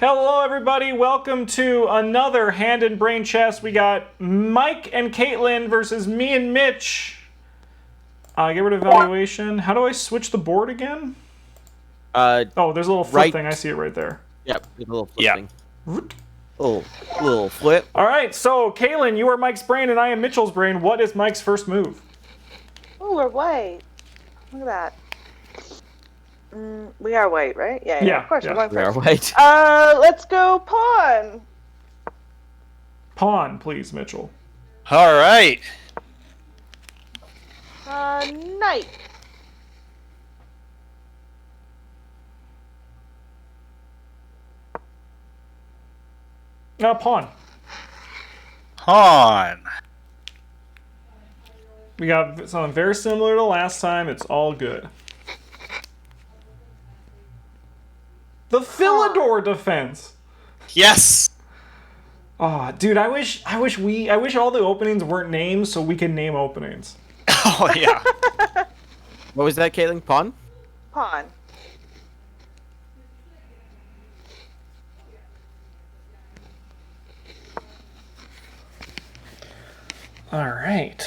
Hello, everybody. Welcome to another Hand and Brain Chess. We got Mike and Caitlin versus me and Mitch. Get rid of evaluation. How do I switch the board again? Oh, there's a little flip thing. I see it right there. Yep, a little flip thing. Root. Little flip. All right, so Caitlin, you are Mike's brain and I am Mitchell's brain. What is Mike's first move? Oh, we're white. Look at that. We are white, right? Yeah, of course. Yeah. We're We are white. Let's go pawn. Pawn, please, Mitchell. All right. Knight. Pawn. Pawn. We got something very similar to last time. It's all good. The Philidor defense. Yes. Oh, dude, I wish all the openings weren't names so we could name openings. Oh yeah. What was that, Caitlin? Pawn? Pawn. All right.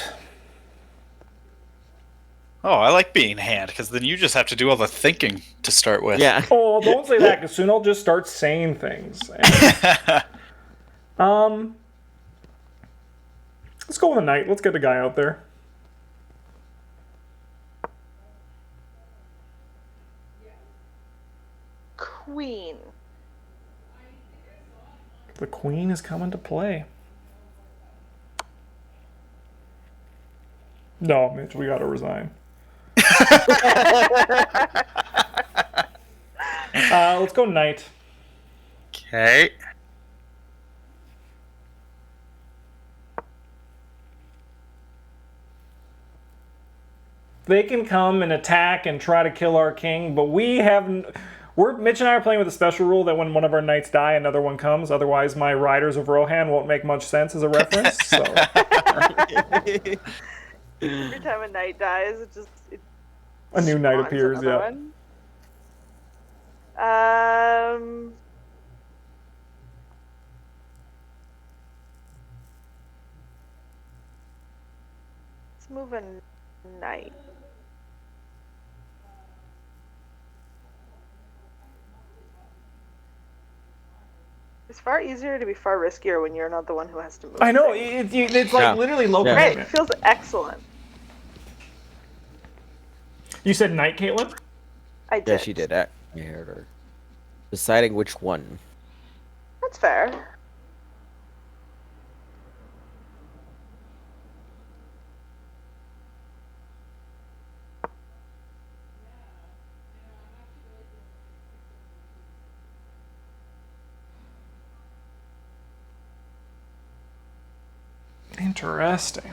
Oh, I like being hand because then you just have to do all the thinking to start with. Yeah. Oh, don't say that, because soon I'll just start saying things. Let's go with a knight. Let's get the guy out there. Queen. The queen is coming to play. No, Mitch, we gotta resign. Let's go knight. Okay. They can come and attack and try to kill our king, but we haven't. Mitch and I are playing with a special rule that when one of our knights die, another one comes. Otherwise, my Riders of Rohan won't make much sense as a reference. So. Every time a knight dies, A new knight spawns appears, another yeah. one. Let's move a knight. It's far easier to be far riskier when you're not the one who has to move. I know, things. it's like literally low Yeah. Right, commitment. it feels excellent. You said knight, Caitlin? I did. Yeah, she did. I heard her. Deciding which one. That's fair. Interesting.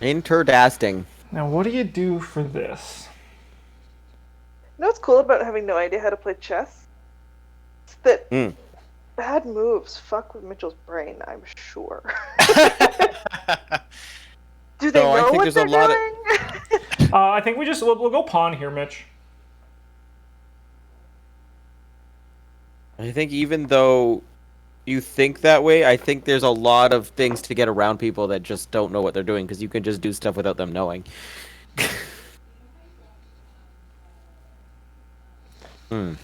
Interdasting. Now, what do you do for this? You know what's cool about having no idea how to play chess? It's that bad moves fuck with Mitchell's brain, I'm sure. Do they No, I know think what there's they're a lot of- doing? I think we'll go pawn here, Mitch. I think even though you think that way, I think there's a lot of things to get around people that just don't know what they're doing, because you can just do stuff without them knowing. The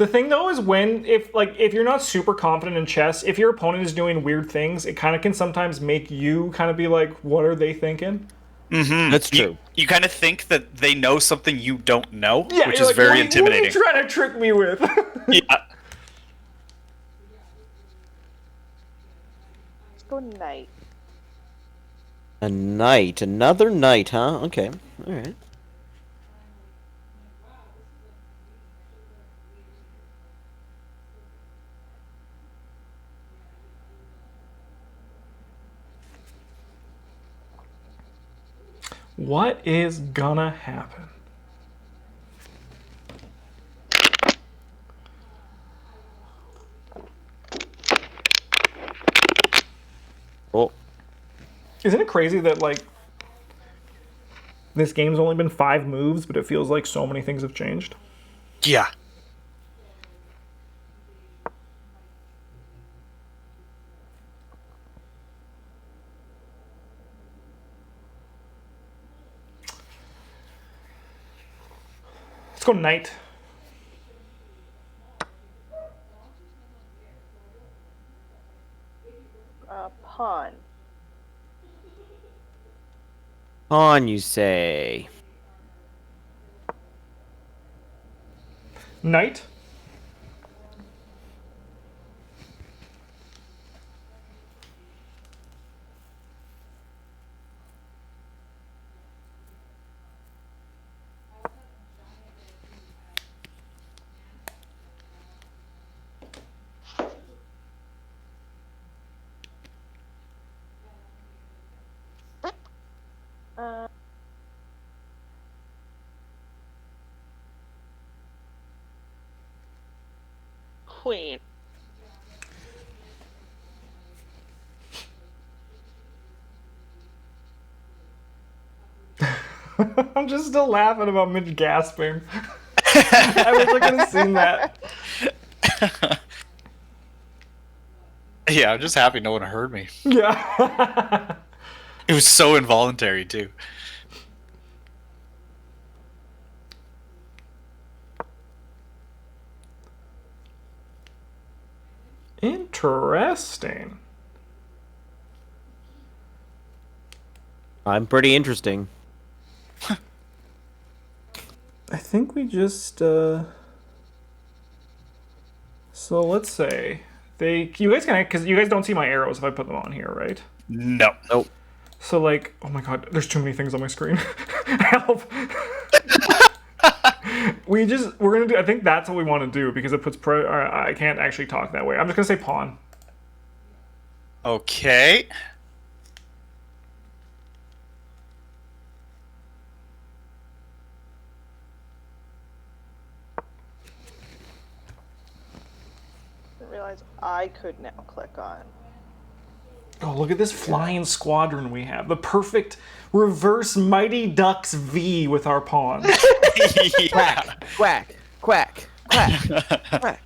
thing though is if you're not super confident in chess, if your opponent is doing weird things, it kind of can sometimes make you kind of be like, what are they thinking? Mm-hmm. That's true. You kind of think that they know something you don't know, Yeah, which you're is like, very what intimidating. are you trying to trick me with? Yeah. Let's go knight. A knight. Another knight, huh? Okay. Alright. What is gonna happen? Oh. Isn't it crazy that, like, this game's only been 5 moves, but it feels like so many things have changed? Yeah. Let's go knight. Pawn. On, you say. Knight. Uh, Queen. I'm just still laughing about Mitch gasping. I wish I could have seen that. Yeah, I'm just happy no one heard me. Yeah. It was so involuntary too. Interesting. I'm pretty interesting. I think we just so let's say you guys can, because you guys don't see my arrows if I put them on here, right? No. Nope. So like, oh my god, there's too many things on my screen. Help. We're gonna do, I think that's what we want to do because it puts I can't actually talk that way. I'm just gonna say pawn. Okay. Didn't realize I could now click on. Oh, look at this flying squadron we have. The perfect reverse Mighty Ducks V with our pawn. Yeah. Quack, quack, quack, quack.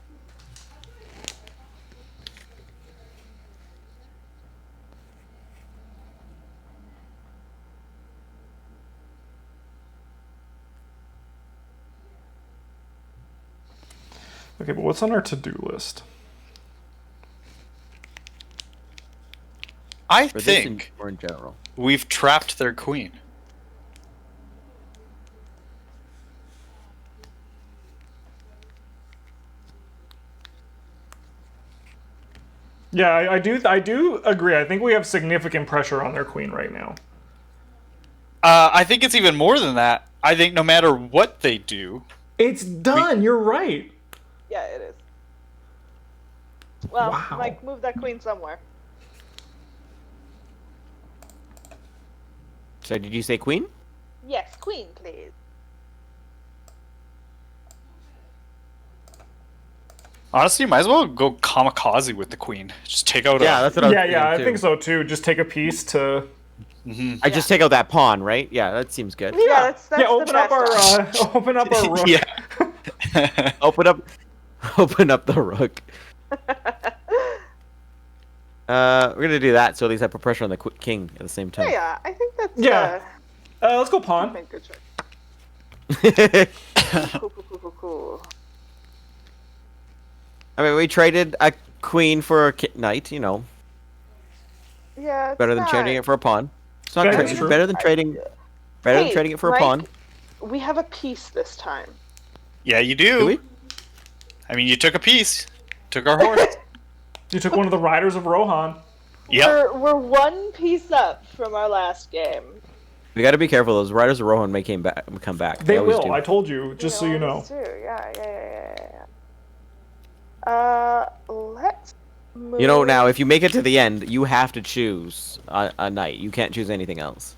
Okay, but what's on our to-do list? I For this think or in general. we've trapped their queen. Yeah, I do agree. I think we have significant pressure on their queen right now. I think it's even more than that. I think no matter what they do, It's done. You're right. Yeah, it is. Well, Wow. Mike, move that queen somewhere. So did you say queen? Yes, queen, please. honestly, you might as well go kamikaze with the queen. Just take out Yeah, a... that's what I was Yeah, I thinking, think too. so too. Just take a piece to. I just take out that pawn, right? Yeah, that seems good. Yeah, that's Yeah, the open up best our open up our rook. Yeah. Open up the rook. We're gonna do that so at least I put pressure on the king at the same time. Yeah, I think that's Yeah. Let's go pawn. a good choice. Cool. I mean, we traded a queen for a knight. You know, Yeah, it's better than not... trading it for a pawn. It's not That's true. better than trading. Better than Hey, trading it for a Mike, pawn. We have a piece this time. Yeah, you do. Do we? I mean, you took a piece. Took our horse. You took one of the riders of Rohan. Yep. We're one piece up from our last game. We got to be careful. Those riders of Rohan may come back. They always will. do. I told you, just so you know. always do. Yeah. Let's move. You know, now if you make it to the end, you have to choose a knight. You can't choose anything else.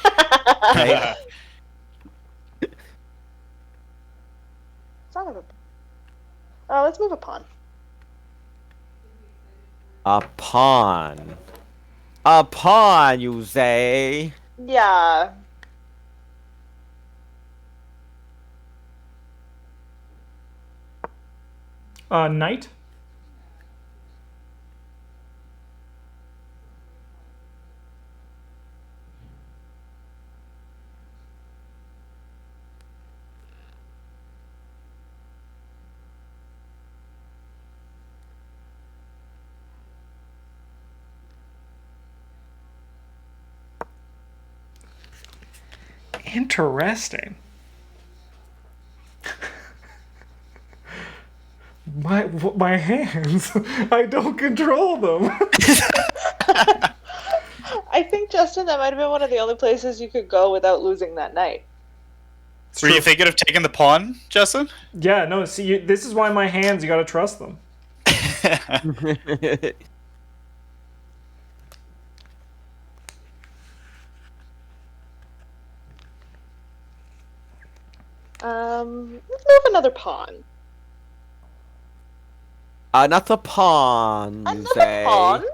Right? Son of a... let's move a pawn. A pawn. A pawn, you say? Yeah. Knight. Interesting. My hands. I don't control them. I think, Justin, that might have been one of the only places you could go without losing that knight. It's Were true. you thinking of taking the pawn, Justin? Yeah, no, see, this is why my hands, you gotta trust them. Let's move another pawn. Not the pawn, you Another say. pawn?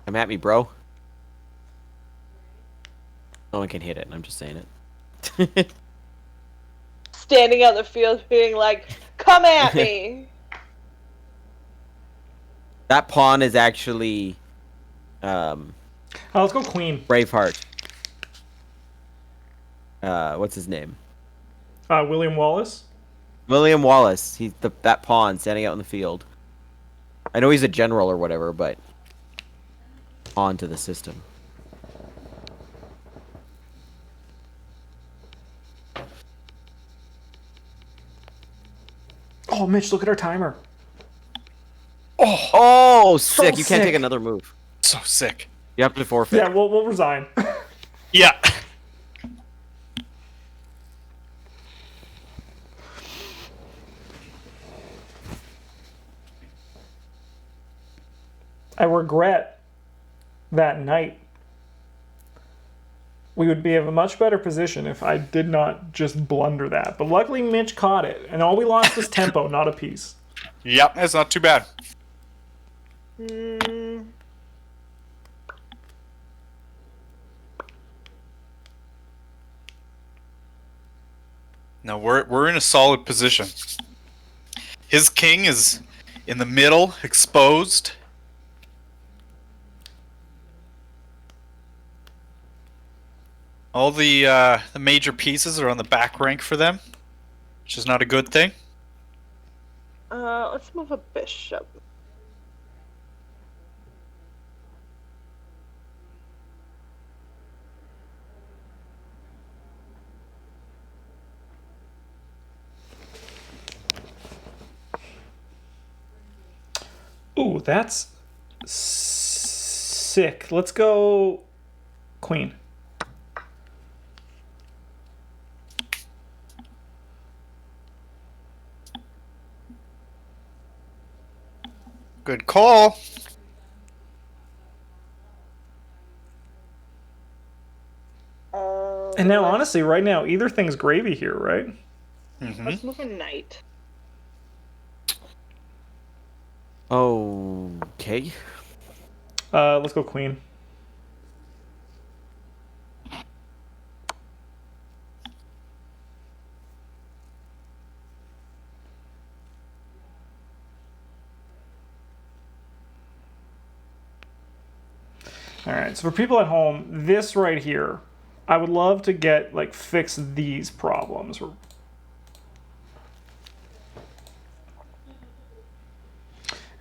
Come at me, bro. No one can hit it, I'm just saying it. Standing out in the field being like, come at me! That pawn is actually Let's go queen. Braveheart. What's his name? William Wallace. William Wallace. He's that pawn standing out in the field. I know he's a general or whatever, but pawn to the system. Oh, Mitch, look at our timer. Oh, sick! You can't sick. take another move. So sick. You have to forfeit. Yeah, we'll resign. Yeah. I regret that night. We would be in a much better position if I did not just blunder that. But luckily, Mitch caught it, and all we lost was tempo, not a piece. Yep, it's not too bad. No, we're in a solid position. His king is in the middle, exposed. All the major pieces are on the back rank for them, which is not a good thing. Let's move a bishop. Ooh, that's sick. Let's go queen. Good call. And now, honestly, right now, either thing's gravy here, right? Let's move a knight. Okay. Let's go queen. All right, so for people at home, this right here, I would love to get, like, fix these problems. And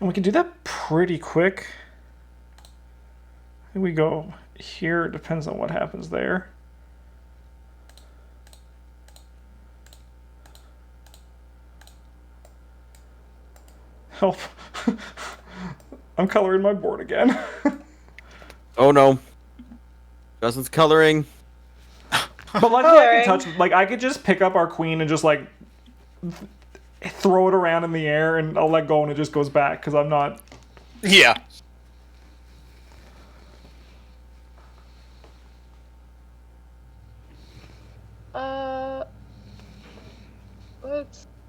we can do that pretty quick. I think we go here. It depends on what happens there. Help. I'm coloring my board again. Oh no. Justin's coloring. But luckily I can touch, like, I could just pick up our queen and just, like, throw it around in the air and I'll let go and it just goes back because I'm not... Yeah.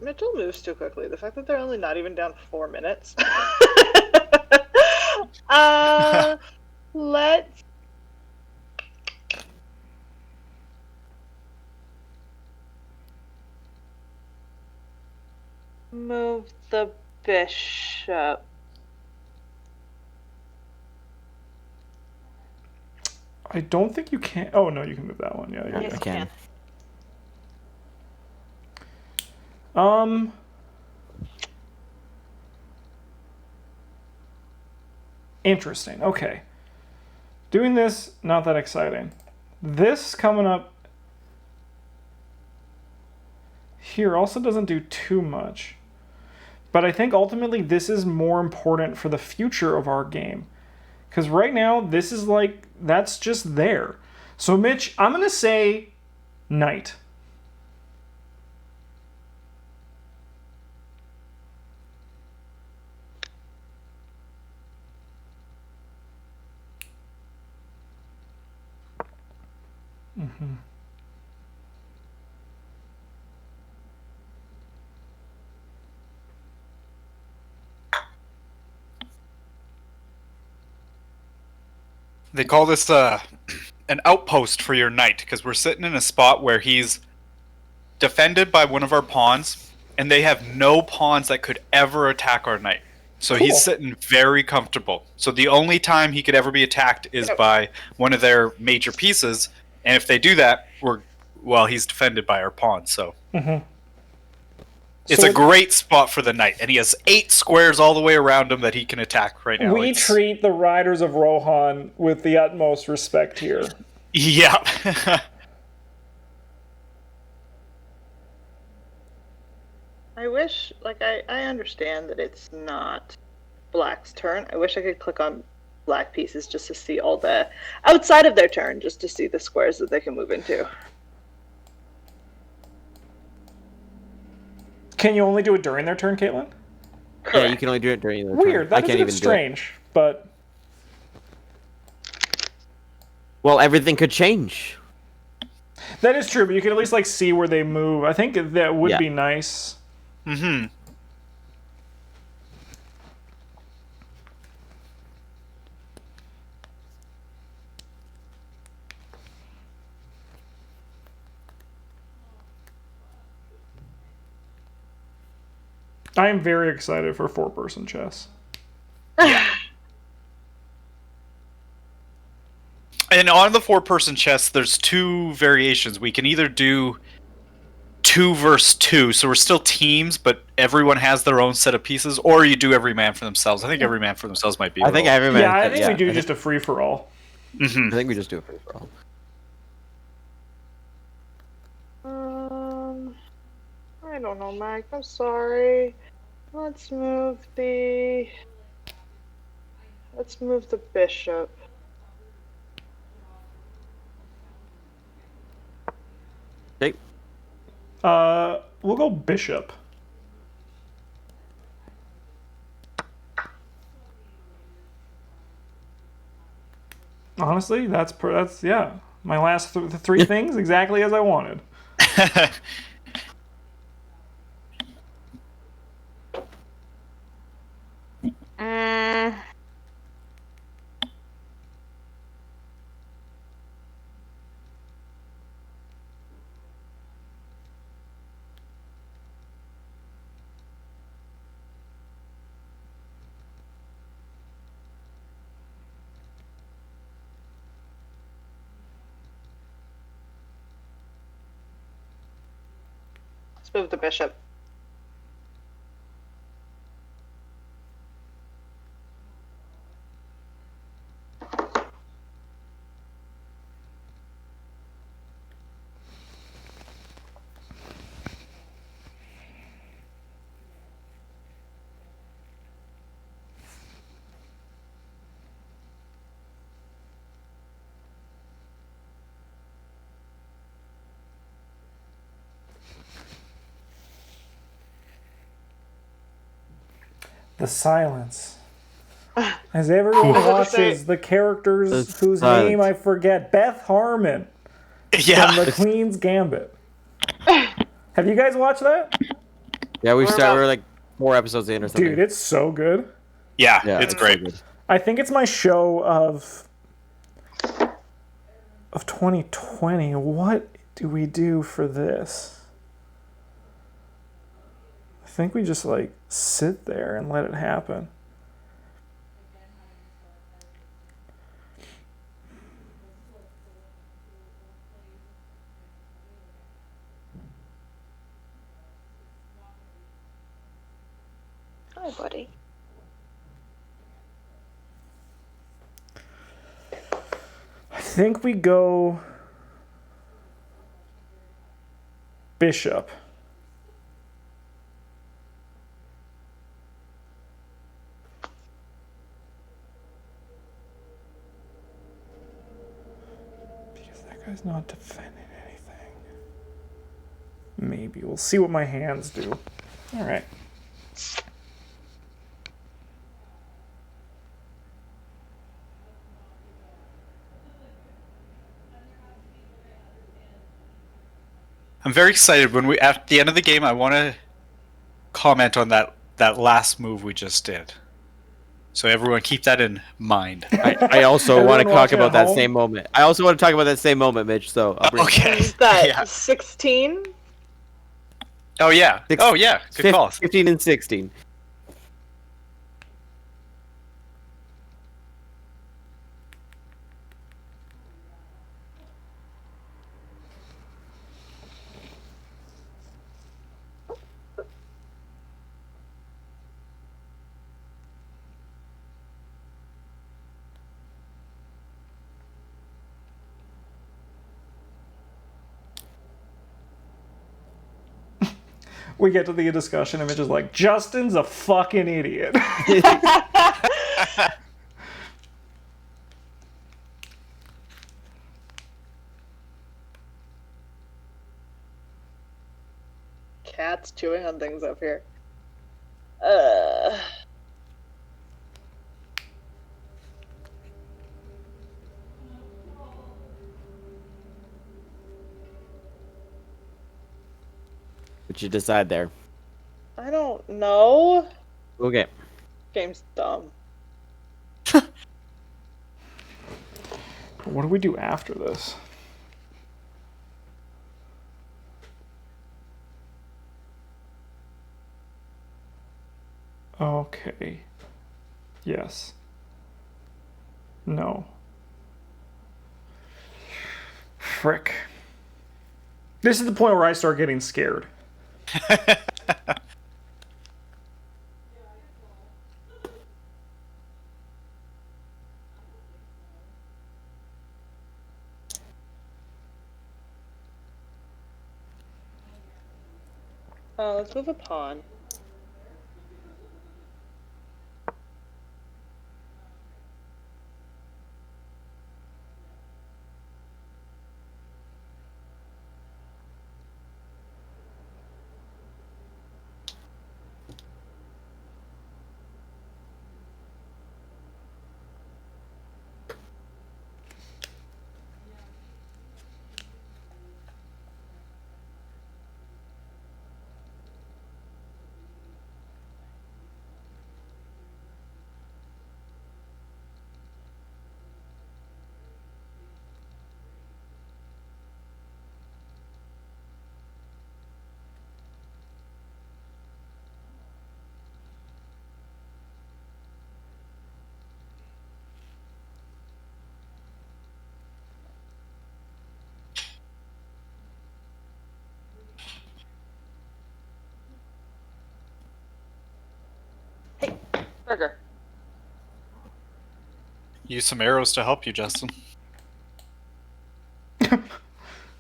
Mitchell moves too quickly. The fact that they're only not even down 4 minutes. Let's move the bishop. I don't think you can. Oh no, you can move that one. Yeah, yeah. Yes, I you can. Interesting. Okay. Doing this, not that exciting. This coming up here also doesn't do too much. But I think ultimately this is more important for the future of our game. Because right now, this is like, that's just there. So, Mitch, I'm going to say knight. They call this an outpost for your knight, because we're sitting in a spot where he's defended by one of our pawns, and they have no pawns that could ever attack our knight. So Cool. he's sitting very comfortable. So the only time he could ever be attacked is by one of their major pieces, and if they do that, he's defended by our pawn. So it's So a great spot for the knight, and he has 8 squares all the way around him that he can attack right now. We treat the riders of Rohan with the utmost respect here. Yeah. I wish, like, I understand that it's not black's turn. I wish I could click on black pieces just to see all the outside of their turn, just to see the squares that they can move into. Can you only do it during their turn, Caitlin? Yeah, you can only do it during the Weird. turn. That is a bit strange, but Well, everything could change. that is true. But you can at least like see where they move. I think that would be nice. Mm-hmm. I am very excited for 4-person chess. And on the 4-person chess, there's 2 variations. We can either do 2 versus 2, so we're still teams, but everyone has their own set of pieces, or you do every man for themselves. I think every man for themselves might be. I think every man. Yeah, I think we do just a free for all. I think we just do it free for all. I don't know, Mike. I'm sorry. Let's move the bishop. Okay. We'll go bishop. Honestly, that's yeah. My last 3 things exactly as I wanted. Let's move the bishop. The silence. As everyone watches the characters whose name I forget, Beth Harmon from The Queen's Gambit. Have you guys watched that? Yeah, we're like 4 episodes in or something. Dude, it's so good. Yeah, it's great. So good. I think it's my show of 2020. What do we do for this? I think we just like sit there and let it happen. Hi, buddy. I think we go bishop. Because that guy's not defending anything. Maybe. We'll see what my hands do. All right. I'm very excited when we at the end of the game. I want to comment on that last move we just did. So everyone keep that in mind. I also Everyone want to talk watching about at that home? same moment. I also want to talk about that same moment, Mitch. So I'll bring Okay. Is that Yeah. 16? Oh yeah. Six- Oh yeah. Good call. 15 and 16. We get to the discussion and it's just like, Justin's a fucking idiot. Cat's chewing on things up here. What you decide there? I don't know. Okay. Game's dumb. What do we do after this? Okay. Yes. No. Frick. This is the point where I start getting scared. Let's move a pawn. Hey, burger. Use some arrows to help you, Justin.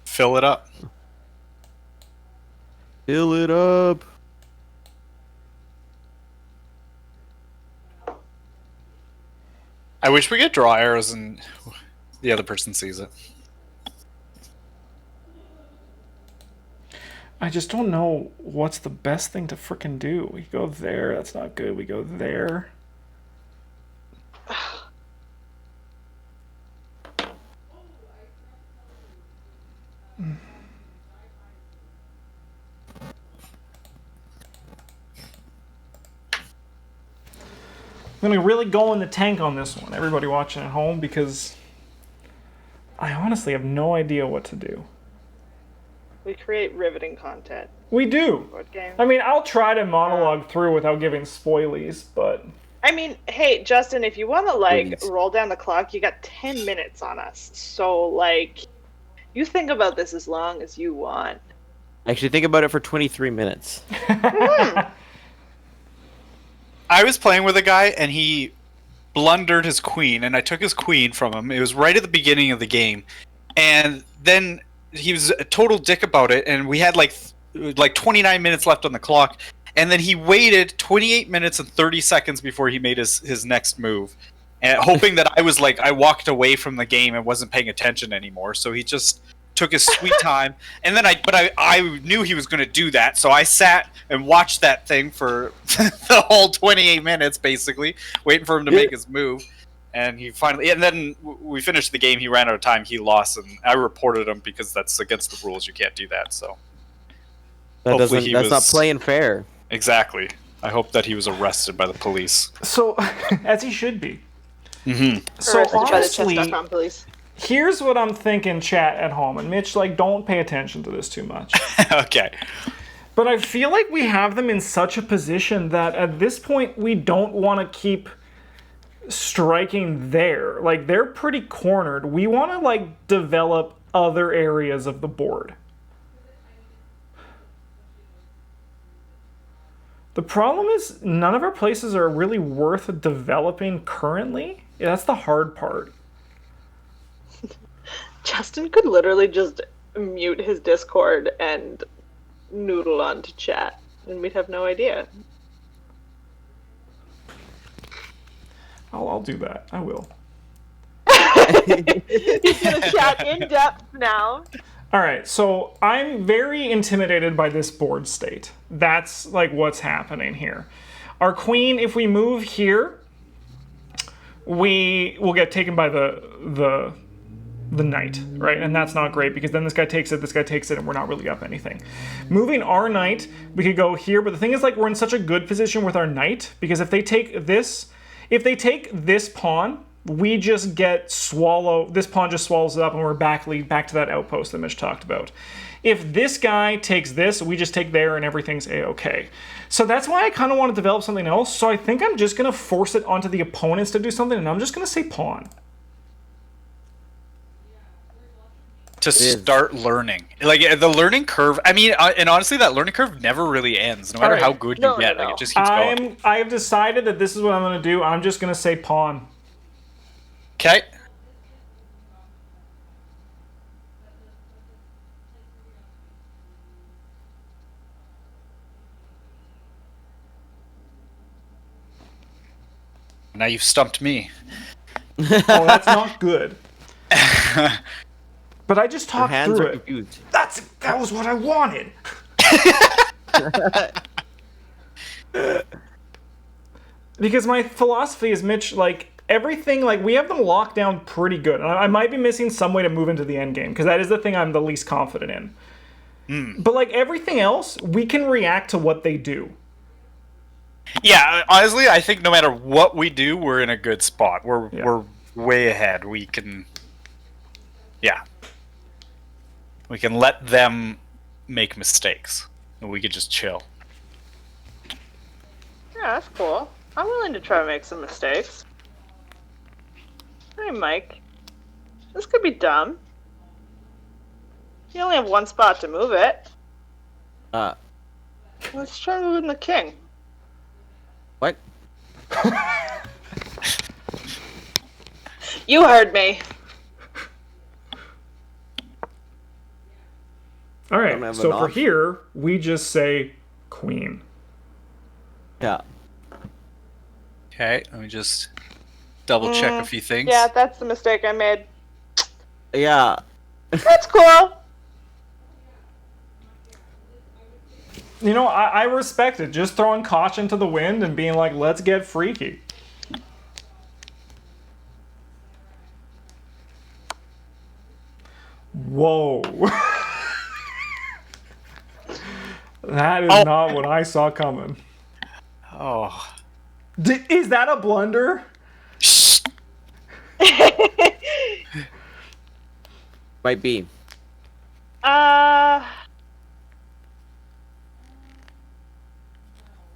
Fill it up. Fill it up. I wish we could draw arrows and the other person sees it. I just don't know what's the best thing to frickin' do. We go there, that's not good. We go there. gonna really go in the tank on this one, everybody watching at home, because I honestly have no idea what to do. We create riveting content. We do. Board game. I mean, I'll try to monologue through without giving spoilies, but I mean, hey, Justin, if you want to, Please. roll down the clock, you got 10 minutes on us. So, you think about this as long as you want. Actually, think about it for 23 minutes. I was playing with a guy, and he blundered his queen, and I took his queen from him. It was right at the beginning of the game. And then he was a total dick about it, and we had, like 29 minutes left on the clock. And then he waited 28 minutes and 30 seconds before he made his next move, and hoping that I was I walked away from the game and wasn't paying attention anymore. So he just took his sweet time. And then I knew he was going to do that, so I sat and watched that thing for the whole 28 minutes, basically, waiting for him to make his move. And he finally, and then we finished the game. He ran out of time. He lost, and I reported him because that's against the rules. You can't do that. So That's not playing fair. Exactly. I hope that he was arrested by the police. so as he should be. Mm-hmm. So Arrested by the honestly, chess.com police. here's what I'm thinking, chat at home, and Mitch, don't pay attention to this too much. Okay. But I feel like we have them in such a position that at this point we don't want to keep striking there. They're pretty cornered. We want to develop other areas of the board. The problem is none of our places are really worth developing currently. Yeah, that's the hard part. Justin could literally just mute his Discord and noodle onto chat, and we'd have no idea. I'll do that. I will. He's gonna chat in depth now. All right, so I'm very intimidated by this board state. That's what's happening here. Our queen, if we move here, we will get taken by the knight, right? And that's not great because then this guy takes it, and we're not really up anything. Moving our knight, we could go here, but the thing is we're in such a good position with our knight because if they take this pawn, we just get this pawn just swallows it up and we're back to that outpost that Mitch talked about. If this guy takes this, we just take there and everything's a-okay. So that's why I kind of want to develop something else. So I think I'm just going to force it onto the opponents to do something, and I'm just going to say pawn. To start learning. The learning curve, and honestly, that learning curve never really ends, no matter Alright. how good you get. It just keeps going. I have decided that this is what I'm going to do. I'm just going to say pawn. Okay. Now you've stumped me. Oh, that's not good. But I just Your talked hands through are it. confused. That was what I wanted. Because my philosophy is, Mitch, everything, we have them locked down pretty good. And I might be missing some way to move into the end game, because that is the thing I'm the least confident in. But, everything else, we can react to what they do. Yeah, honestly, I think no matter what we do, we're in a good spot. We're way ahead. We can... Yeah. We can let them make mistakes. And we could just chill. Yeah, that's cool. I'm willing to try to make some mistakes. Hey, Mike. This could be dumb. You only have one spot to move it. Let's try moving the king. What? You heard me. All Don't right, have so an for option. here, we just say queen. Yeah. Okay, let me just double check a few things. Yeah, that's the mistake I made. Yeah. That's cool. You know, I respect it. Just throwing caution to the wind and being like, let's get freaky. Whoa. That is not what I saw coming. Oh. Is that a blunder? Shh. Might be. uh,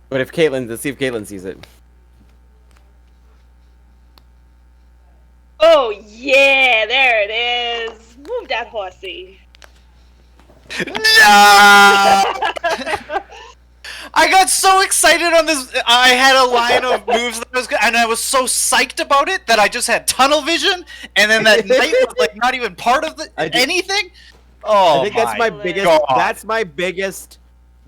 But if Caitlin, let's see if Caitlin sees it. oh yeah, there it is. Move that horsey. No! I got so excited on this. I had a line of moves that I was, and I was so psyched about it that I just had tunnel vision, and then that knight was like not even part of anything. Oh, I think that's my my biggest. God. That's my biggest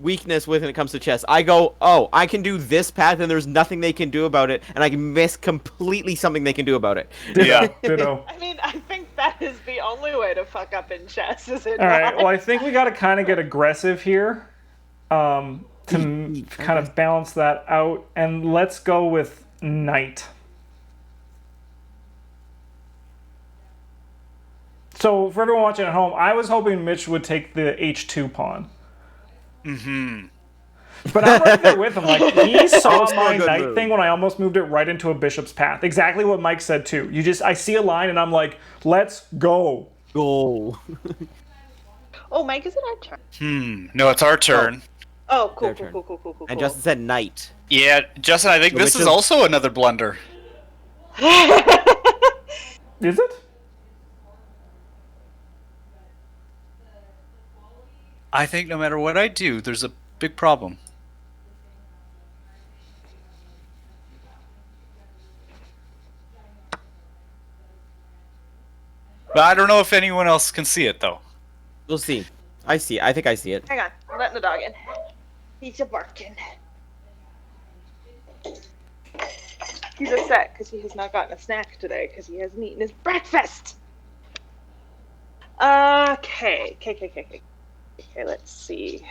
weakness when it comes to chess. I go, oh, I can do this path, and there's nothing they can do about it, and I can miss completely something they can do about it. Yeah. Ditto. I mean, I think that is the only way to fuck up in chess, is it All right. not? Well, I think we got to kind of get aggressive here, to kind of balance that out, and let's go with knight. So for everyone watching at home, I was hoping Mitch would take the h2 pawn. Mm-hmm. But I'm right there with him. Like, he saw Also a my good knight move. thing when I almost moved it right into a bishop's path. Exactly what Mike said too. I see a line and I'm like, let's go. Goal. Oh, Mike, is it our turn? No, it's our turn. Oh, cool, Their cool, turn. cool, cool, cool, cool. And Justin said knight. Yeah, Justin, I think So this which is of- also another blunder. Is it? I think no matter what I do, there's a big problem. But I don't know if anyone else can see it though. We'll see. I see. I think I see it. Hang on, I'm letting the dog in. He's a barking. He's upset because he has not gotten a snack today because he hasn't eaten his breakfast. Okay, okay, let's see.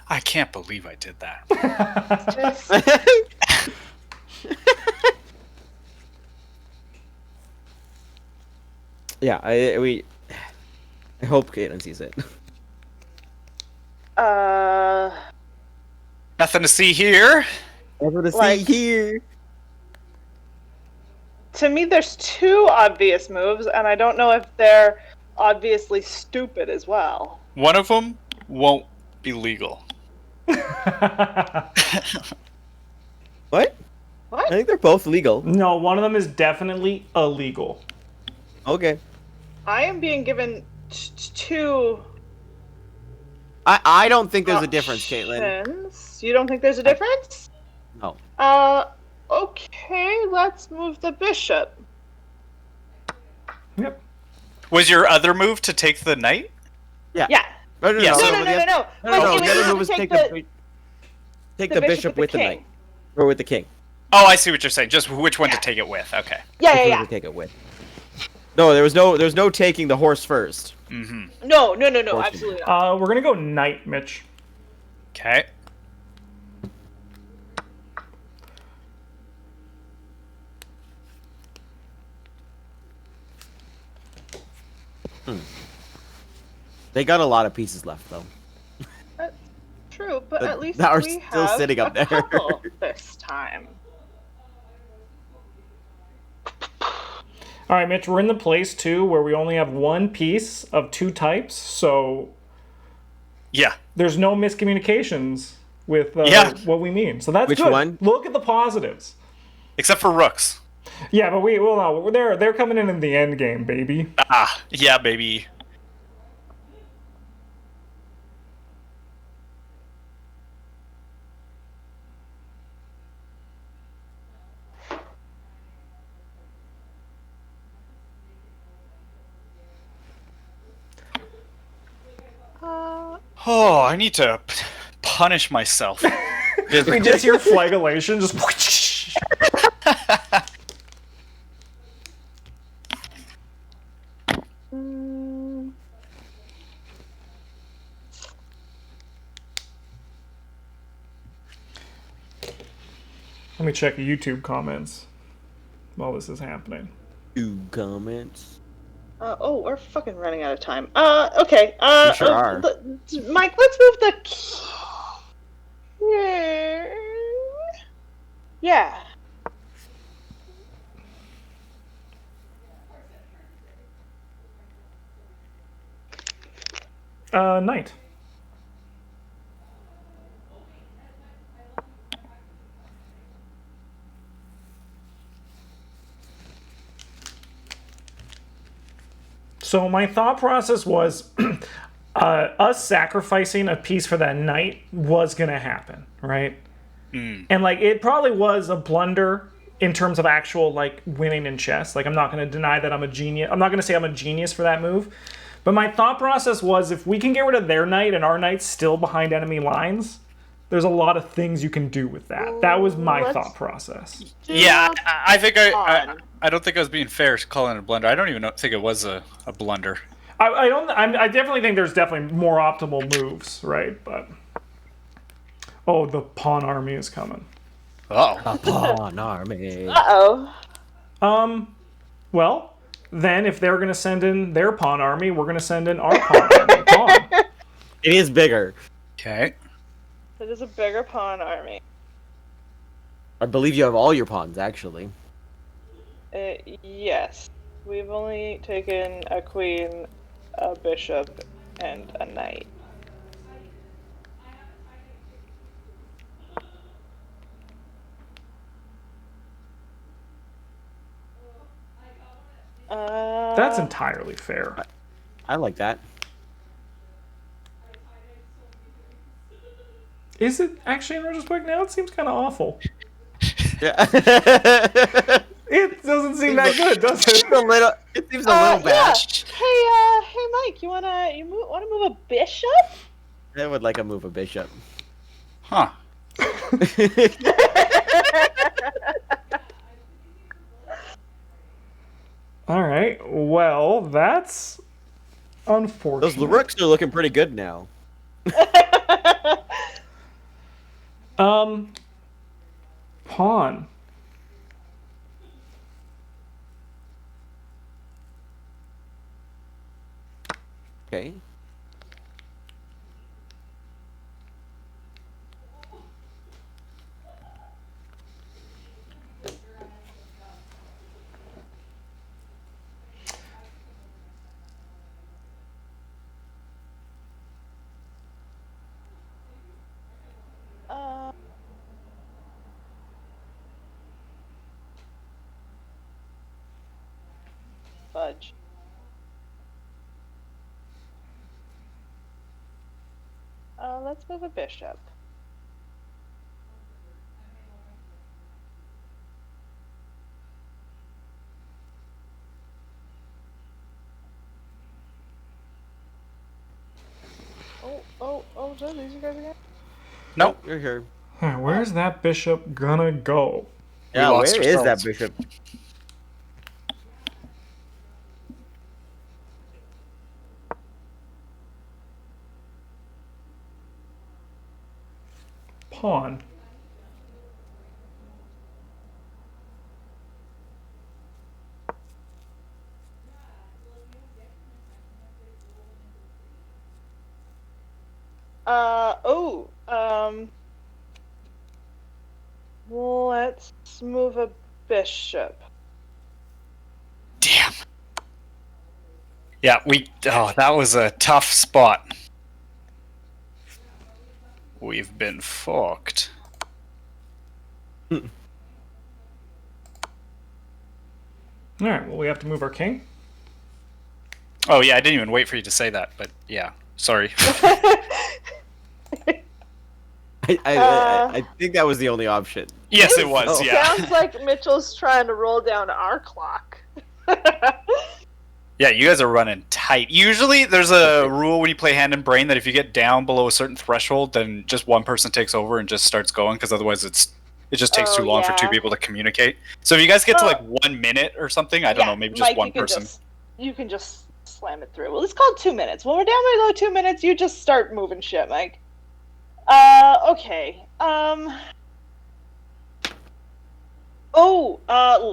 I can't believe I did that. Just, Yeah, I hope Caitlin sees it. Nothing to see here. Over to see Like- here. to me, there's two obvious moves, and I don't know if they're obviously stupid as well. One of them won't be legal. What? What? I think they're both legal. No, one of them is definitely illegal. Okay. I am being given two I don't think there's a difference, Caitlin. options. You don't think there's a difference? No. Okay, let's move the bishop. Yep. Was your other move to take the knight? Yeah. No, no, Yes. no. No. No, Like, no. it The other was move was to take the bishop with the king. knight. Or with the king. Oh, I see what you're saying. Just which one to take it with. Okay. Yeah, Which one yeah. to take it with. No, there's no taking the horse first. Mm-hmm. No, absolutely not. We're gonna go knight, Mitch. Okay. They got a lot of pieces left though. True, but That- at least that are we still have sitting up a there. couple this time. All right, Mitch, we're in the place too where we only have one piece of two types, so Yeah. there's no miscommunications with Yeah. what we mean. So that's Which good. one? Look at the positives. Except for rooks. Yeah, but no, they're coming in the end game, baby. Ah, yeah, baby. Oh, I need to punish myself. We just hear flagellation, just whoosh. Let me check YouTube comments. while this is happening. 2 comments. Oh, we're fucking running out of time. Okay. You sure are. Mike, let's move the. Yeah. Knight. So my thought process was us sacrificing a piece for that knight was going to happen, right? And like it probably was a blunder in terms of actual like winning in chess. Like I'm not going to deny that I'm a genius. I'm not going to say I'm a genius for that move. But my thought process was if we can get rid of their knight and our knight's still behind enemy lines, there's a lot of things you can do with that. That was my thought process. Yeah, I think I don't think I was being fair calling it a blunder. I don't even think it was a blunder. I definitely think there's definitely more optimal moves, right? But oh, the pawn army is coming. Oh, A pawn army. Uh-oh. Well, then if they're gonna send in their pawn army, we're gonna send in our pawn army. Pawn. It is bigger. okay. It is a bigger pawn army. I believe you have all your pawns, actually. Yes. We've only taken a queen, a bishop, and a knight. That's entirely fair. I like that. Is it actually in retrospect now? It seems kind of awful. Yeah. It doesn't seem that good, does it? It seems a little bad. Yeah. Hey, Mike, you wanna move a bishop? I would like a move a bishop. Huh. All right. Well, that's unfortunate. Those rooks are looking pretty good now. Pawn. Okay. Fudge. Let's move a bishop. Oh, so these you guys again? Nope. You're here. Where's that bishop gonna go? Yeah, lost where is that ourselves. bishop? Pawn. Let's move a bishop. Damn. Yeah, that was a tough spot. We've been fucked. All right. Well, we have to move our king. Oh yeah, I didn't even wait for you to say that, but yeah, sorry. I think that was the only option. Yes, it was. Oh. Yeah. Sounds like Mitchell's trying to roll down our clock. Yeah, you guys are running tight. Usually, there's a rule when you play Hand and Brain that if you get down below a certain threshold, then just one person takes over and just starts going, because otherwise it just takes too long for two people to communicate. So if you guys get to like 1 minute or something, I don't know, maybe just Mike, one person. You can just slam it through. Well, it's called 2 minutes. When we're down below 2 minutes, you just start moving shit, Mike. Okay. Oh,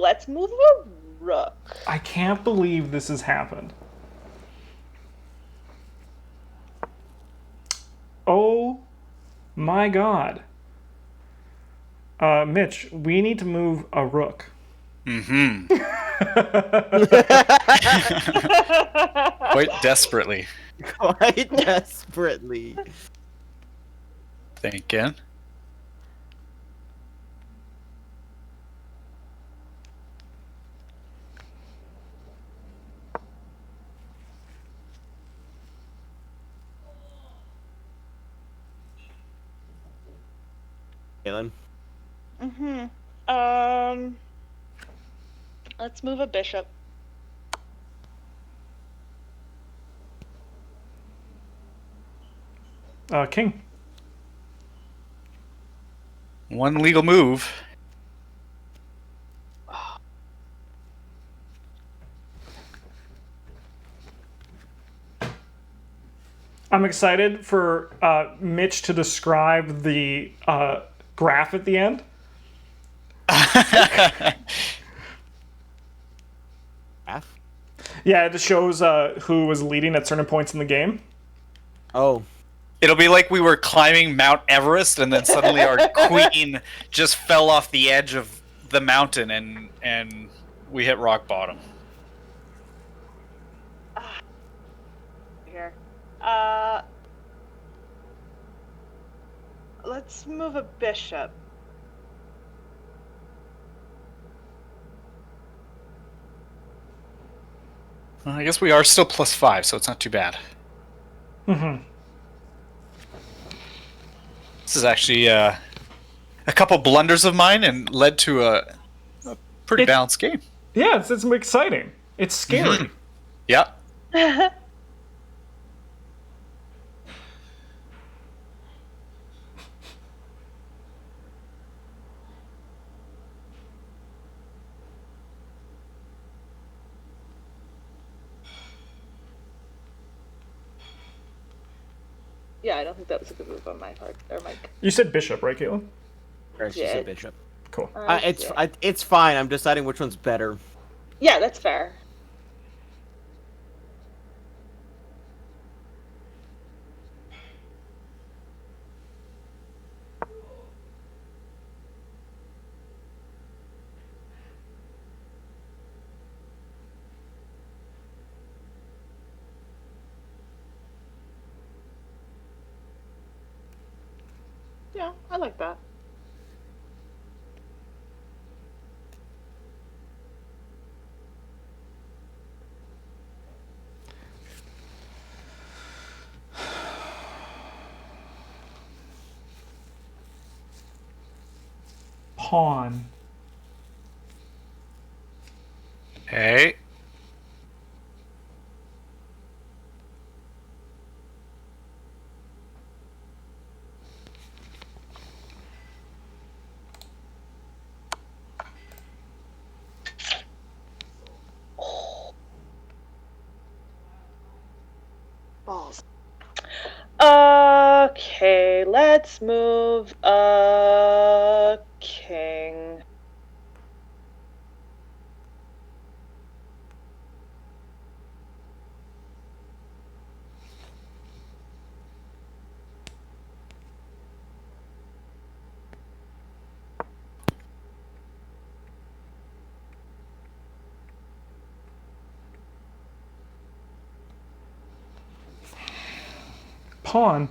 let's move a rook. I can't believe this has happened. Oh my god. Mitch, we need to move a rook. Mm-hmm. Quite desperately. Quite desperately. Thinking. Caitlin. Let's move a bishop. King. One legal move. I'm excited for Mitch to describe the graph at the end. Half? Yeah, it shows who was leading at certain points in the game. Oh. It'll be like we were climbing Mount Everest and then suddenly our queen just fell off the edge of the mountain and we hit rock bottom. Here. Let's move a bishop. Well, I guess we are still +5, so it's not too bad. Mm-hmm. This is actually a couple blunders of mine and led to a pretty balanced game. Yeah, it's exciting. It's scary. Mm-hmm. Yeah. Yeah, I don't think that was a good move on my part. Or Mike. You said bishop, right, Caitlin? Or she Yeah. said bishop. Cool. It's fine. I'm deciding which one's better. Yeah, that's fair. Yeah, I like that. Pawn. Hey. Balls. Okay, let's move a king. Pawn.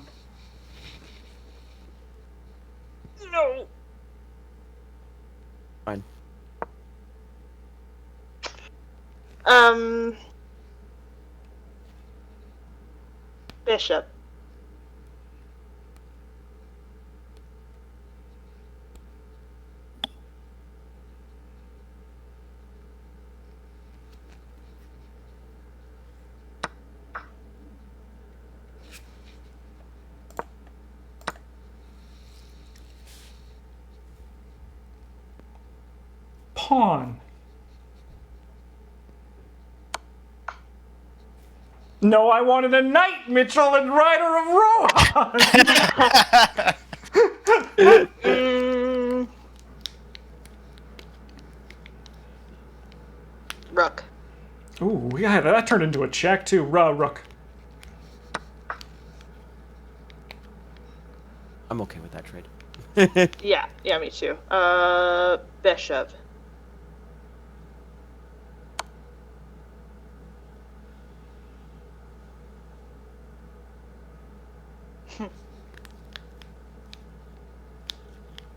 No. Fine. Bishop. Pawn. No, I wanted a knight, Mitchell, and rider of Rohan. Rook. Ooh, yeah, that turned into a check too. Rook. I'm okay with that trade. Yeah, me too. Bishop.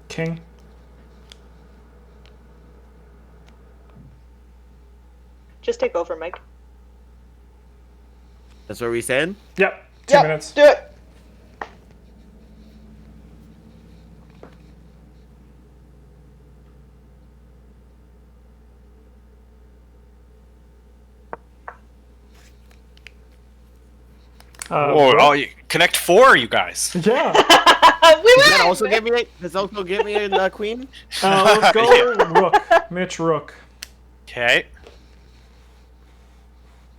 King. Just take over, Mike. That's what we saying? Yep. 2 minutes. Do it. Rook? You connect 4, you guys. Yeah. We Does that win! also give me? Does also give me a queen? Let's go Rook. Mitch Rook. Okay.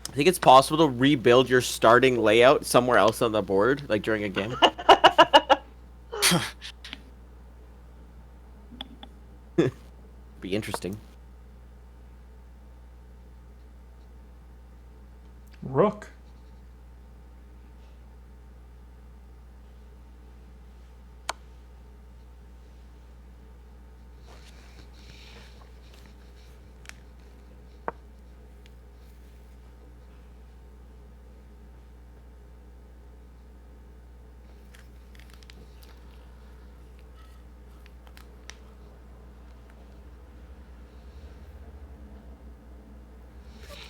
I think it's possible to rebuild your starting layout somewhere else on the board, like during a game. Be interesting. Rook.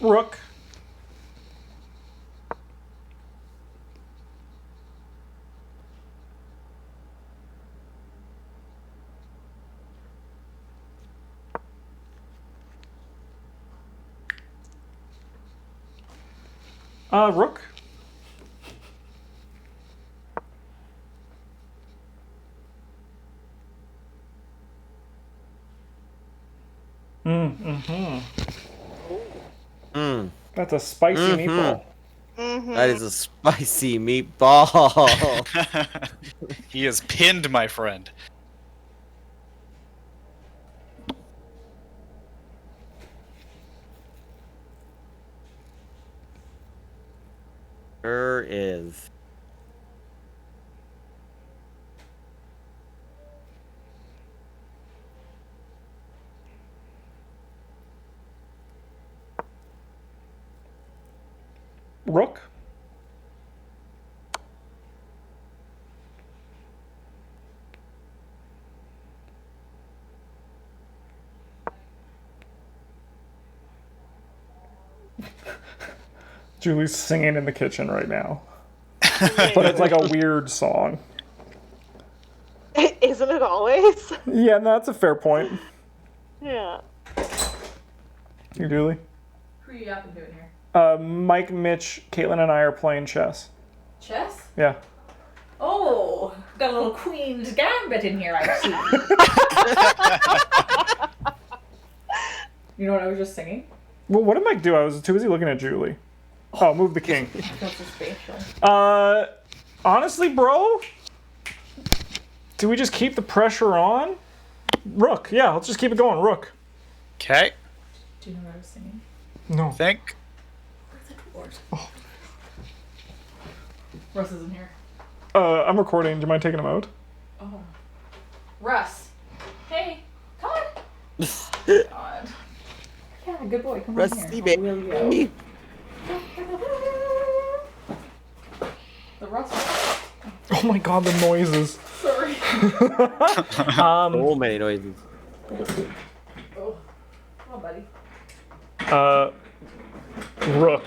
Rook. Rook. Mm-hmm. Mm. That's a spicy meatball. That is a spicy meatball. He is pinned, my friend. Sure is. Rook. Julie's singing in the kitchen right now. But it's like a weird song. Isn't it always? Yeah, no, that's a fair point. Yeah. You, Julie? Who are you up and doing here? Mike, Mitch, Caitlin, and I are playing chess. Chess? Yeah. Oh, got a little Queen's Gambit in here, I see. You know what I was just singing? Well, what did Mike do? I was too busy looking at Julie. Oh, move the king. I feel so spatial. Honestly, bro, do we just keep the pressure on? Rook. Yeah, let's just keep it going. Rook. Okay. Do you know what I was singing? No. Think. Where's the dwarves? Oh. Russ isn't here. I'm recording. Do you mind taking him out? Oh. Russ. Hey, come on. God. Yeah, good boy. Come on Rusty here. baby. I'll wheel you out. The Russ. Oh my god, the noises. Sorry. So many noises. Oh. Come on, buddy. Rook.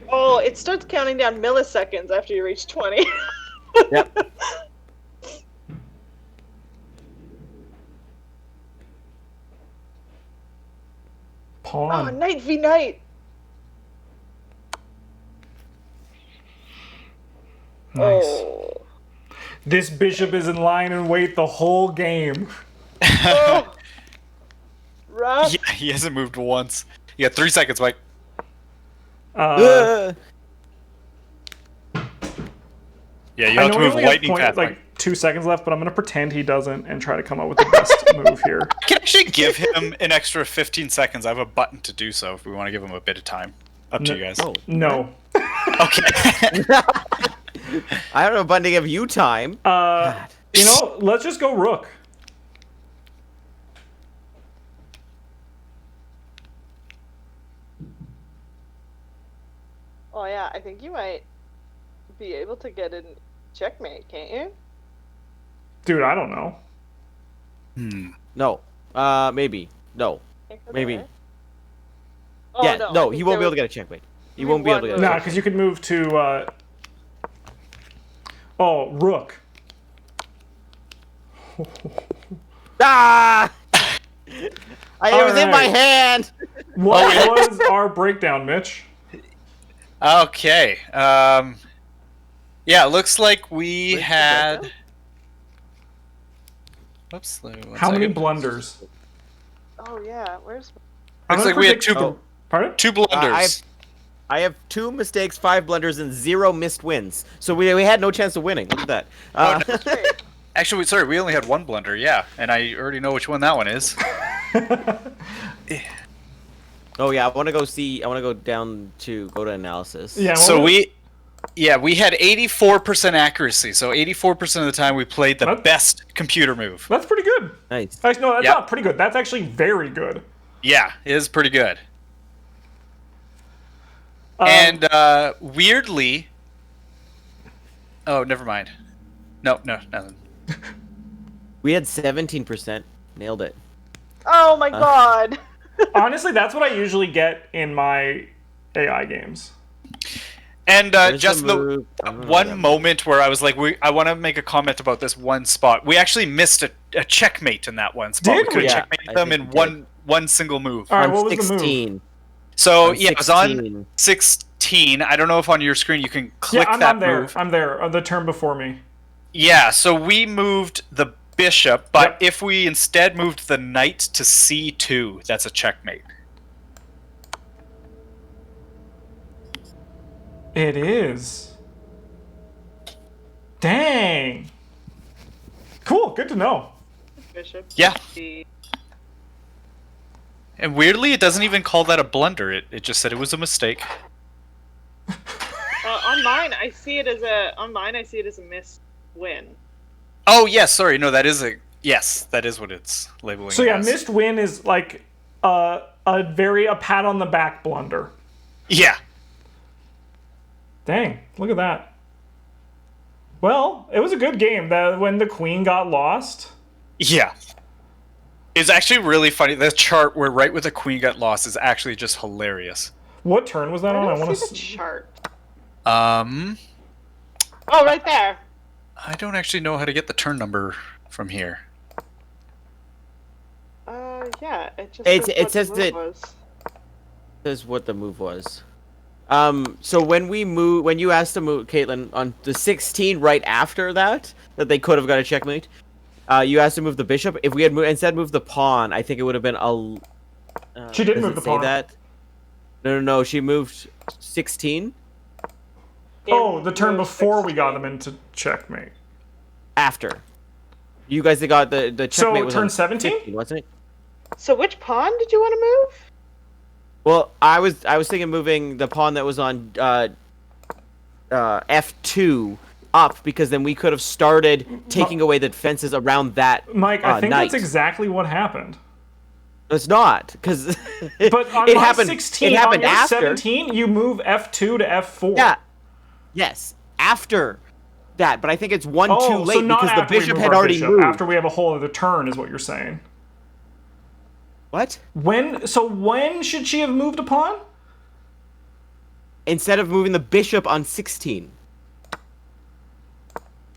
Oh, it starts counting down milliseconds after you reach 20. Yep. Oh, Pawn. knight v knight. Nice. Oh. This bishop is in line and wait the whole game. Oh. Rough. Yeah, he hasn't moved once. You got 3 seconds, Mike. Yeah, you I have know to we move only have lightning path. like 2 seconds left, but I'm gonna pretend he doesn't and try to come up with the best move here. I can actually give him an extra 15 seconds. I have a button to do so if we want to give him a bit of time. Up to you guys. Oh. No. Okay. I don't know if to give you time. You know, let's just go rook. Oh yeah, I think you might be able to get a checkmate, can't you? Dude, I don't know. No. Maybe. No. Can't go Maybe. there. Oh, Yeah, no, I no, think he won't there be able to was- get a checkmate. He Maybe won't be able to one get a move. Nah, checkmate. because you could move to. Oh, rook. Ah! It was in my Alright. hand! What was our breakdown, Mitch? Okay. Yeah, it looks like we Where's the had. breakdown? Oops. One How many second. blunders? Oh yeah, where's? I'm Looks gonna like we had predict two. the- Pardon? 2 blunders. I have 2 mistakes, 5 blunders, and 0 missed wins. So we had no chance of winning. Look at that. Wait, Actually, sorry, we only had 1 blunder. Yeah, and I already know which one that one is. Oh yeah, I want to go down to go to analysis. Yeah. So what was- we had 84% accuracy. So 84% of the time we played the What? best computer move. That's pretty good. Nice. Actually, no, that's Yep. not pretty good. That's actually very good. Yeah, it is pretty good. Um, And weirdly, oh, never mind. No, nothing. We had 17%. Nailed it. oh my god. honestly, that's what I usually get in my AI games. And Where's just the the move? I don't know one that moment where I was like, I want to make a comment about this one spot. We actually missed a checkmate in that one spot. Did we could we? have Yeah, checkmated I them think in we did. one single move. All right, On what was the move? 16. So On yeah, it was on 16. 16. I don't know if on your screen you can click Yeah, I'm, that I'm there. move. I'm there. The turn before me. Yeah, so we moved the bishop, but Yep. if we instead moved the knight to c2, that's a checkmate. It is. Dang. Cool. Good to know. Bishop. Yeah. D. And weirdly, it doesn't even call that a blunder. It just said it was a mistake. On mine, I see it as a missed win. Oh yes, sorry, no, that is what it's labeling. So yeah, as. missed win is like a pat on the back blunder. Yeah. Dang, look at that. Well, it was a good game. When the queen got lost. Yeah. It's actually really funny. The chart where right with the queen got lost is actually just hilarious. What turn was that on? I I don't want see to. the chart. I Oh, right there. don't actually know how to get the turn number from here. Yeah, it just. It says says what the that- move was. This is what the move was. So when you asked to move Caitlin on the 16 right after that they could have got a checkmate, you asked to move the bishop. If we had instead moved the pawn, I think it would have been a. She did does move it the say pawn. That? No. She moved 16 Oh, In the turn move before we got 16. them into checkmate. after. You guys got the checkmate. So was turn on 17? 15, wasn't it? So which pawn did you want to move? Well, I was thinking moving the pawn that was on F2 up, because then we could have started taking away the defenses around that. Mike, I think knight. that's exactly what happened. It's not, because But on it my happened. 16, It happened on your after. 17, you move F2 to F4. Yeah. Yes, after that, but I think it's one Oh, too late so not because the after we bishop move had our already bishop, moved. after we have a whole other turn, is what you're saying. What? When should she have moved a pawn? Instead of moving the bishop on 16.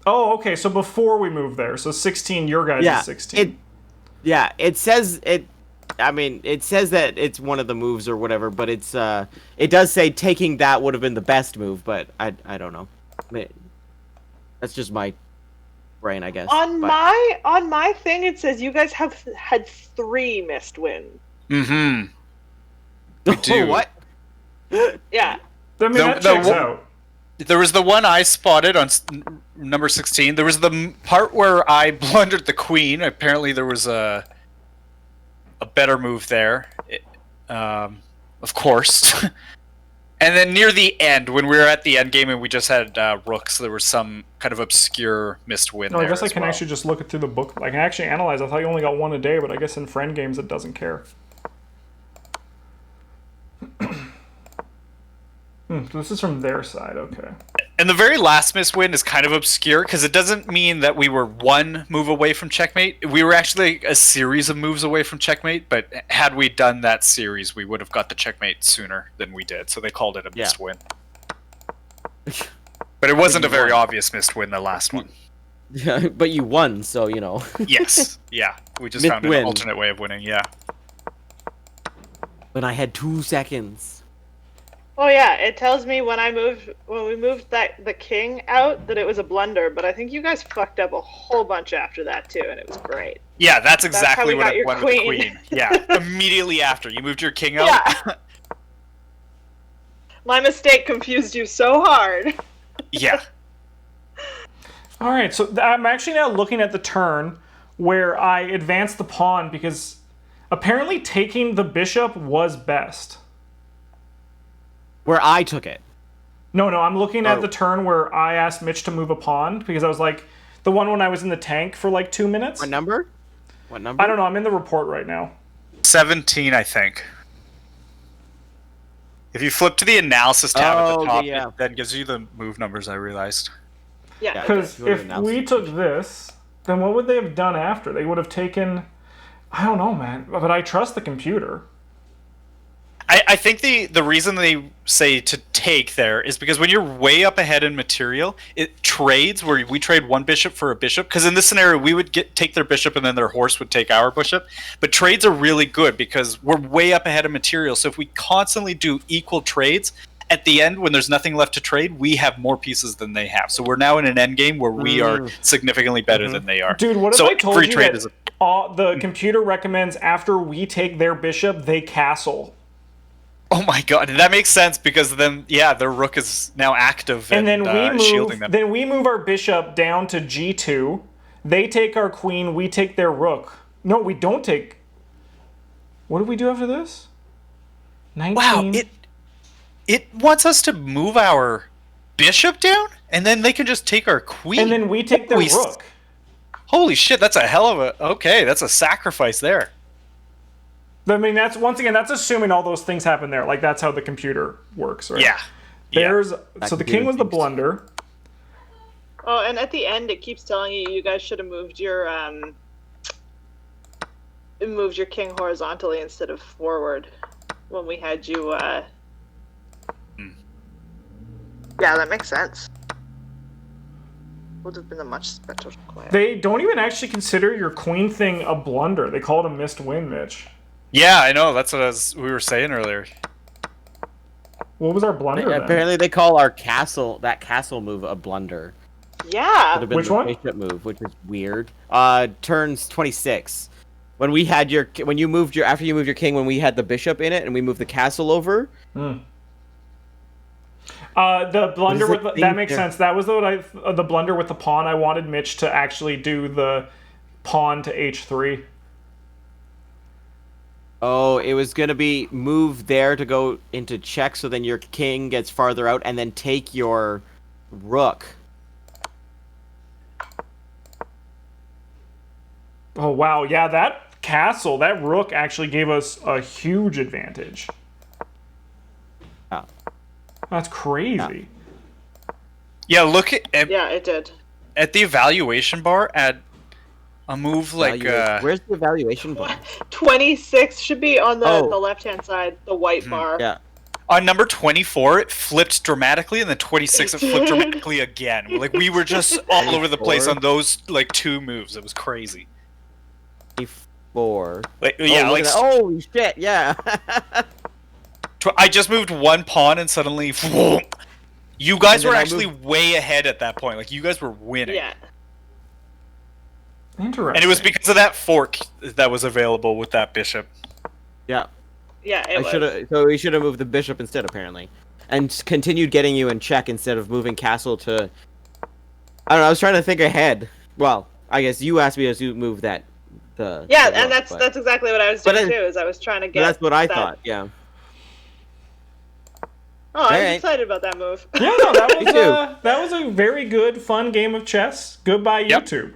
Oh, okay, so before we move there. So 16, your guys Yeah. is 16. It says it. I mean, it says that it's one of the moves or whatever, but it does say taking that would have been the best move, but I don't know. I mean, that's just my brain, I guess. On but- my thing, it says you guys have had 3 missed wins. Mm-hmm. We do. What? Yeah. I mean, that the checks wo- out. There was the one I spotted on number 16. There was the part where I blundered the queen. Apparently, there was a better move there. Of course. And then near the end, when we were at the end game and we just had rooks, there was some kind of obscure missed win. No, I there guess I as can well. actually just look it through the book. I can actually analyze. I thought you only got one a day, but I guess in friend games it doesn't care. So this is from their side, okay. And the very last missed win is kind of obscure because it doesn't mean that we were one move away from checkmate. We were actually a series of moves away from checkmate, but had we done that series, we would have got the checkmate sooner than we did. So they called it a missed win. But it wasn't a very obvious missed win, the last one. Yeah, but you won, so you know. Yes, yeah. We just Missed found win. an alternate way of winning, yeah. When I had 2 seconds. Oh yeah, it tells me when we moved the king out that it was a blunder, but I think you guys fucked up a whole bunch after that too, and it was great. Yeah, that's how exactly we what got I your won with the queen. queen. Yeah, immediately after. You moved your king out? Yeah. My mistake confused you so hard. Yeah. All right, so I'm actually now looking at the turn where I advanced the pawn because apparently taking the bishop was best. Where I took it. No, I'm looking at Oh. the turn where I asked Mitch to move a pawn because I was like, the one when I was in the tank for like 2 minutes. What number? What number? I don't know, I'm in the report right now. 17, I think. If you flip to the analysis tab at Oh, the top, yeah. it then gives you the move numbers, I realized. Yeah. Because you would've if announced we it. took this, then what would they have done after? They would have taken... I don't know, man, but I trust the computer. I think the reason they say to take there is because when you're way up ahead in material, it trades where we trade one bishop for a bishop. Because in this scenario, we would take their bishop and then their horse would take our bishop. But trades are really good because we're way up ahead of material. So if we constantly do equal trades, at the end, when there's nothing left to trade, we have more pieces than they have. So we're now in an end game where we are significantly better than they are. Dude, what if so I told free you trade that is the computer recommends after we take their bishop, they castle? Oh my god, that makes sense because then their rook is now active And then shielding them. we move our bishop down to g2. They take our queen, we take their rook. No, we don't take... What do we do after this? 19. Wow, it wants us to move our bishop down, and then they can just take our queen. And then we take their rook. Holy shit, that's a hell of a... Okay, that's a sacrifice there. I mean, that's assuming all those things happen there. Like, that's how the computer works, right? Yeah. So the computer king was the thinks. blunder. Oh, and at the end, it keeps telling you guys should have moved your king horizontally instead of forward when we had you. Yeah, that makes sense. Would have been a much better plan. They don't even actually consider your queen thing a blunder. They call it a missed win, Mitch. Yeah, I know. That's what we were saying earlier. What was our blunder then? Apparently they call our castle move a blunder. Yeah. Would have been Which the one? bishop move, which is weird. Turns 26. When you moved your king, when we had the bishop in it and we moved the castle over. The blunder What with is the, it that makes there? sense. That was the blunder with the pawn. I wanted Mitch to actually do the pawn to h3. Oh, it was gonna be move there to go into check, so then your king gets farther out, and then take your rook. Oh wow, yeah, that rook actually gave us a huge advantage. Yeah. That's crazy. Yeah, look at Yeah, it did. the evaluation bar at a move like... Where's the evaluation bar? 26 should be on the Oh. left-hand side, the white bar. Yeah. On number 24, it flipped dramatically, and then 26, it flipped dramatically again. Like, we were just all over the place on those, like, two moves. It was crazy. 4. Like, yeah, like, Holy shit! Yeah. I just moved one pawn, and suddenly... You guys And then were I actually way ahead at that point. Like, you guys were winning. Yeah. Interesting. And it was because of that fork that was available with that bishop. Yeah. Yeah, it was. So we should have moved the bishop instead, apparently. and continued getting you in check instead of moving castle to. I don't know. I was trying to think ahead. Well, I guess you asked me to move that. Yeah, the and rook, that's exactly what I was doing too. Is I was trying to get. That's what I that... thought. Yeah. Oh, I was Alright. excited about that move. Yeah, no, Me too. that was a very good, fun game of chess. Goodbye, Yep. YouTube.